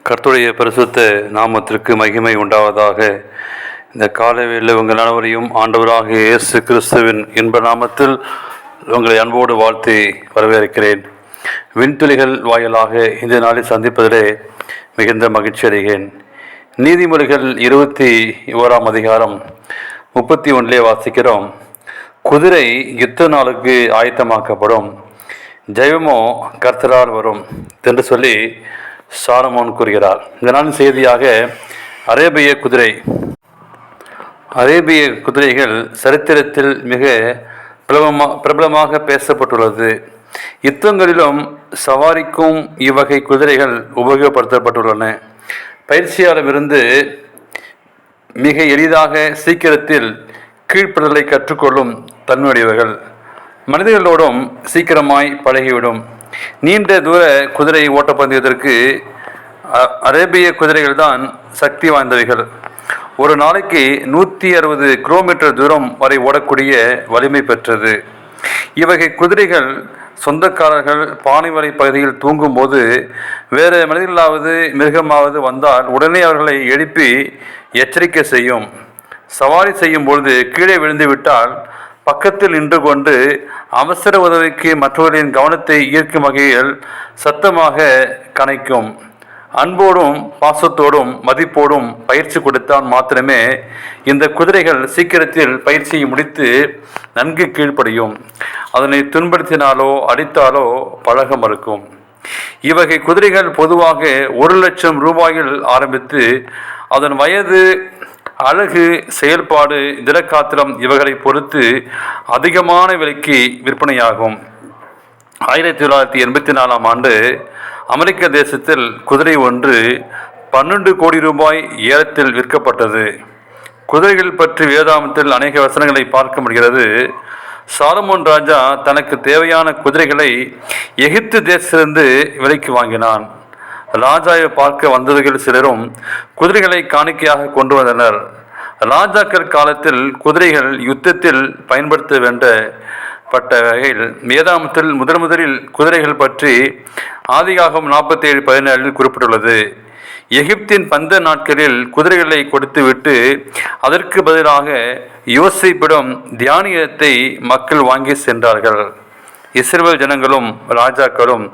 கர்த்தருடைய பரிசுத்த நாமத்திற்கு மகிமை உண்டாவதாக. இந்த காலைவேளையில் உங்கள் அனைவரையும் ஆண்டவராக இயேசு கிறிஸ்துவின் இன்ப நாமத்தில் உங்களை அன்போடு வாழ்த்தி வரவேற்கிறேன். விண்துளிகள் வாயிலாக இந்த நாளில் சந்திப்பதிலே மிகுந்த மகிழ்ச்சி அடைகிறேன். நீதிமொழிகள் 21 அதிகாரம் 31 வாசிக்கிறோம். குதிரை யுத்த நாளுக்கு ஆயத்தமாக்கப்படும், ஜெயமோ கர்த்தரால் வரும் என்று சொல்லி சாலமோன் கூறுகிறார். இந்த நாளின் செய்தியாக அரேபிய குதிரைகள் சரித்திரத்தில் மிக பிரபலமாக பேசப்பட்டுள்ளது. யுத்தங்களிலும் சவாரிக்கும் இவ்வகை குதிரைகள் உபயோகப்படுத்தப்பட்டுள்ளன. பயிற்சியாளரிடமிருந்து மிக எளிதாக சீக்கிரத்தில் கீழ்ப்படுதலை கற்றுக்கொள்ளும் தன்மையுடையவர்கள். மனிதர்களோடும் சீக்கிரமாய் பழகிவிடும். நீண்ட தூர குதிரை ஓட்டப்பந்தயத்திற்கு அரேபிய குதிரைகள் தான் சக்தி வாய்ந்தவைகள். ஒரு நாளைக்கு 160 கிலோமீட்டர் தூரம் வரை ஓடக்கூடிய வலிமை பெற்றது. இவ்வகை குதிரைகள் சொந்தக்காரர்கள் பாலைவரை பகுதியில் தூங்கும்போது வேறு மனிதர்களாவது மிருகமாவது வந்தால் உடனே அவர்களை எழுப்பி எச்சரிக்கை செய்யும். சவாரி செய்யும் பொழுது கீழே விழுந்து விட்டால் பக்கத்தில் நின்று கொண்டு அவசர உதவிக்கு மற்றவர்களின் கவனத்தை ஈர்க்கும் வகையில் சத்தமாக கனைக்கும். அன்போடும் பாசத்தோடும் மதிப்போடும் பயிற்சி கொடுத்தால் மாத்திரமே இந்த குதிரைகள் சீக்கிரத்தில் பயிற்சியை முடித்து நன்கு கீழ்ப்படியும். அதனை துன்படுத்தினாலோ அடித்தாலோ பழக மறுக்கும். இவ்வகை குதிரைகள் பொதுவாக 1,00,000 ரூபாயில் ஆரம்பித்து அதன் வயது, அழகு, செயல்பாடு, திடக்காத்திரம் இவர்களை பொறுத்து அதிகமான விலைக்கு விற்பனையாகும். 1984 அமெரிக்க தேசத்தில் குதிரை ஒன்று 12 கோடி ரூபாய் ஏலத்தில் விற்கப்பட்டது. குதிரைகள் பற்றி வேதாகமத்தில் அநேக வசனங்களை பார்க்க முடிகிறது. சாலமோன் ராஜா தனக்கு தேவையான குதிரைகளை எகிப்து தேசத்திலிருந்து விலைக்கு வாங்கினான். ராஜாவை பார்க்க வந்தவர்கள் சிலரும் குதிரைகளை காணிக்கையாக கொண்டு வந்தனர். ராஜாக்கள் காலத்தில் குதிரைகள் யுத்தத்தில் பயன்படுத்த வேண்டப்பட்ட வகையில் வேதாகமத்தில் முதலில் குதிரைகள் பற்றி ஆதியாகமம் 47:17 குறிப்பிட்டுள்ளது. எகிப்தின் பந்த நாட்களில் குதிரைகளை கொடுத்துவிட்டு அதற்கு பதிலாக யோசேப்பிடம் தியானியத்தை மக்கள் வாங்கி சென்றார்கள். இஸ்ரவேல் ஜனங்களும் ராஜாக்களும்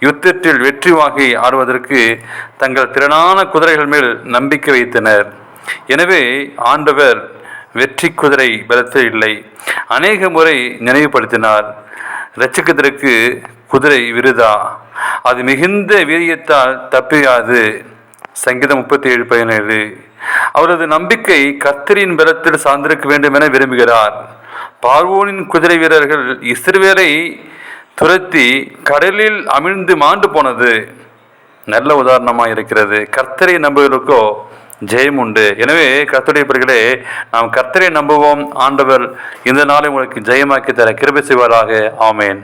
யுத்தத்தில் வெற்றி வாங்கி ஆடுவதற்கு தங்கள் திறனான குதிரைகள் மேல் நம்பிக்கை வைத்தனர். எனவே ஆண்டவர் வெற்றி குதிரை பலத்தில் இல்லை அநேக முறை நினைவுபடுத்தினார். இரட்சகத்திற்கு குதிரை விருதா, அது மிகுந்த வீரியத்தால் தப்பியாது. சங்கீதம் 37:17. அவரது நம்பிக்கை கர்த்தரின் பலத்தில் சார்ந்திருக்க வேண்டும் என விரும்புகிறார். பார்வோனின் குதிரை வீரர்கள் இஸ்ரவேலை துரத்தி கடலில் அமிழ்ந்து மாண்டு போனது நல்ல உதாரணமாக இருக்கிறது. கர்த்தரை நம்புவதற்கோ ஜெயம் உண்டு. எனவே கர்த்தருடைய பிள்ளைகளே, நாம் கர்த்தரை நம்புவோம். ஆண்டவர் இந்த நாளை உங்களுக்கு ஜெயமாக்கி தர கிருபை செய்வாராக. ஆமேன்.